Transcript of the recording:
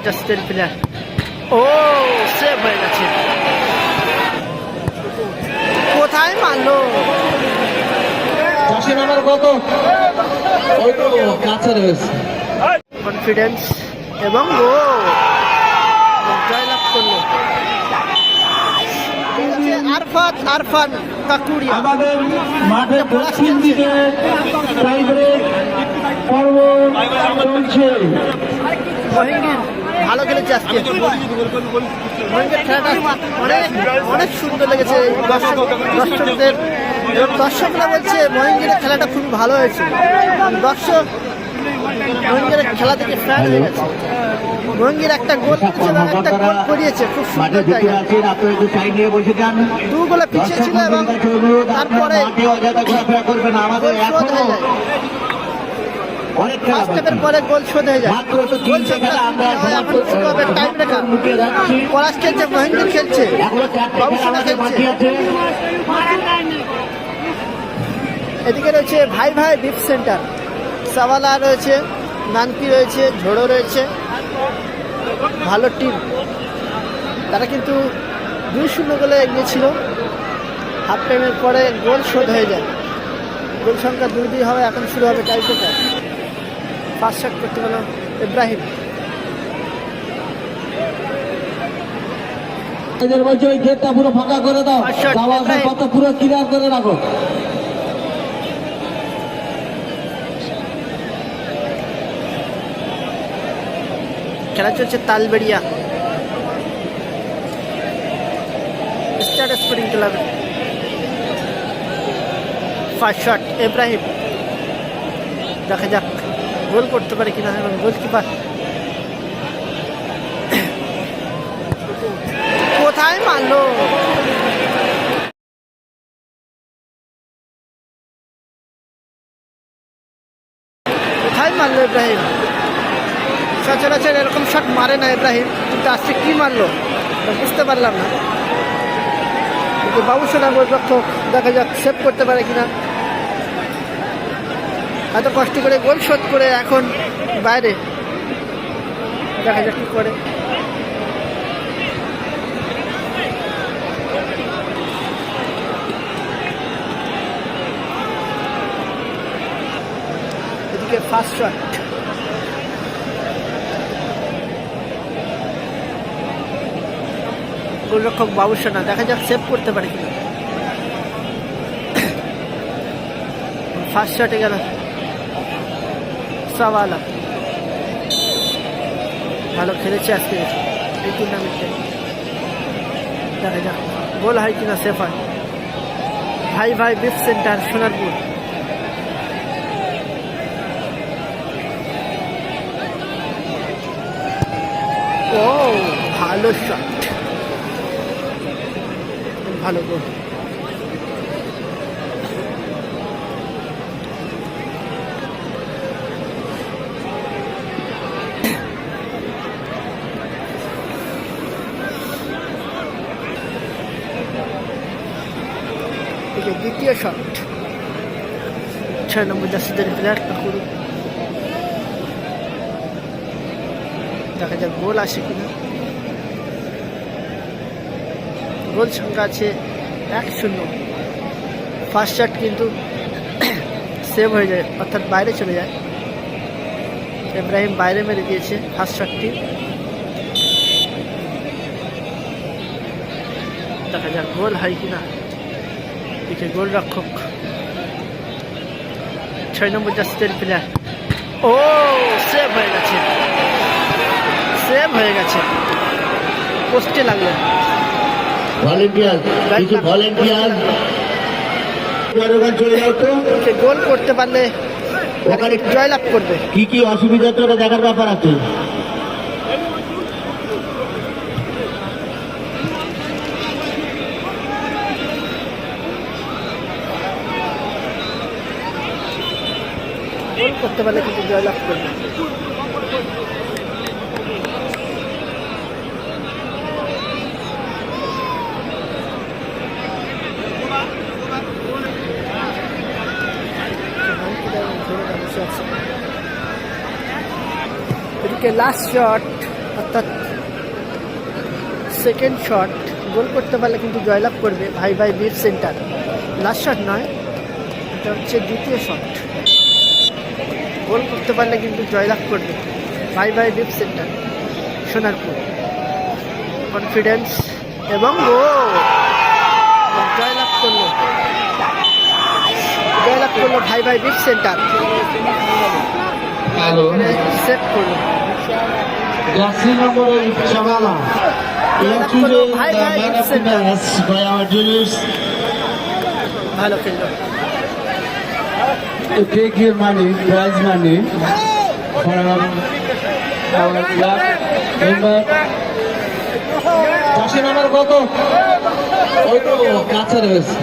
জাস্টের player ও save হয়ে গেছে। কোথায় মারলো? কনফিডেন্স এবং ও জয়লাভ করলো আরফান কাকুরিয়া। আমাদের মাঠে দক্ষিণ দিকে টাইব্রেক পর্ব চলছে। মহিঙ্গির ভালো খেলেছে আজকে। মহিঙ্গির খেলাটা অনেক সুন্দর লেগেছে দর্শকদের। দর্শকরা বলছে মহিঙ্গিরের খেলাটা খুব ভালো হয়েছে। দর্শক মহিঙ্গিরের খেলা থেকে ফ্যান হয়ে গেছে। মহিঙ্গির একটা গোল করেছে এবং একটা গোল করিয়েছে খুব সুন্দর জায়গা। 2 গোলে পিছিয়ে ছিল এবং তারপরে ফার্স্ট হাফের পরে গোল শোধ হয়ে যায়। গোল শোধ এখন শুরু হবে টাইম ব্রেকার। পলাশ খেলছে, মহিঙ্গির খেলছে, বাবুসোনা খেলছে। এদিকে রয়েছে ভাই ভাই বিফ সেন্টার, সাওয়ালা রয়েছে, নানকি রয়েছে, ঝোড়ো রয়েছে। ভালো টিম। তারা কিন্তু 2-0 গোলে এগিয়ে ছিল। হাফ টাইমের পরে গোল শোধ হয়ে যায়। গোল সংখ্যা 2-2 হবে। এখন শুরু হবে টাই ব্রেকার। ফার্স্ট শট করতে হলো ইব্রাহিম। ওই গেটটা পুরো ফাঁকা করে দাও, কথা পুরো ক্লিয়ার করে রাখো। খেলা চলছে তালবেড়িয়া স্টার্ট স্পোর্টিং ক্লাবে। ফার্স্ট শট ইব্রাহিম, দেখা যাক গোল করতে পারে কিনা। এবং গোলকিপার কোথায় মারলো? কোথায় মারলো ইব্রাহিম? সচরাচর এরকম শট মারে না ইব্রাহিম, কিন্তু আজকে কি মারলো বুঝতে পারলাম না। কিন্তু বাবুসোনা গোলরক্ষক, দেখা যাক সেভ করতে পারে কিনা। এত কষ্ট করে গোল শোধ করে এখন বাইরে, দেখা যাক কি করে। এদিকে ফার্স্ট শট, গোলরক্ষক বাবুসোনা, দেখা যাক সেভ করতে পারে কিনা। ফার্স্ট শটে গেল সাওয়ালা। ভালো খেলেছে আজকে এই টুর্নামেন্টে। দেখা যাক গোল হয় কিনা, সেফ হয়। ভাই ভাই বিফ সেন্টার সোনারপুর। ও ভালো শট, ভালো গোল। দ্বিতীয় শট, 6 নম্বর জার্সিদের প্লেয়ার কাকুরু। দেখা যাক গোল আসে কিনা। গোল সংখ্যা আছে 1-0। ফার্স্ট শট কিন্তু সেভ হয়ে যায়, অর্থাৎ বাইরে চলে যায়। ইব্রাহিম বাইরে মেরে দিয়েছে ফার্স্ট শটটি। দেখা যাক গোল হয় কিনা। দিকে গোলরক্ষক 6 নম্বর জার্সিদের প্লেয়ার ও সেভ হয়ে গেছে, সেভ হয়ে গেছে, পোস্টে লাগলো। গোল করতে পারলে ওখানে জয়লাভ করবে। কি কি অসুবিধা তো দেখার ব্যাপার আছে। গোল করতে পারলে কিন্তু জয়লাভ করবে। এদিকে লাস্ট শট অর্থাৎ সেকেন্ড শট গোল করতে পারলে কিন্তু জয়লাভ করবে ভাই ভাই বিফ সেন্টার। লাস্ট শট নয়, এটা হচ্ছে দ্বিতীয় শট। গোল করতে পারলে কিন্তু জয়লাভ করবে ভাই ভাই বিফ সেন্টার সোনারপুর। কনফিডেন্স এবং জয়লাভ করলো ভাই ভাই বিফ সেন্টার। সেভ করলো জার্সি নম্বর চাওয়ালা। ভাই ভাই বিফ সেন্টার ভালো খেললো। Take your money, prize money for our club member. Jersey নম্বর কত? ওই তো কাছে রয়েছে।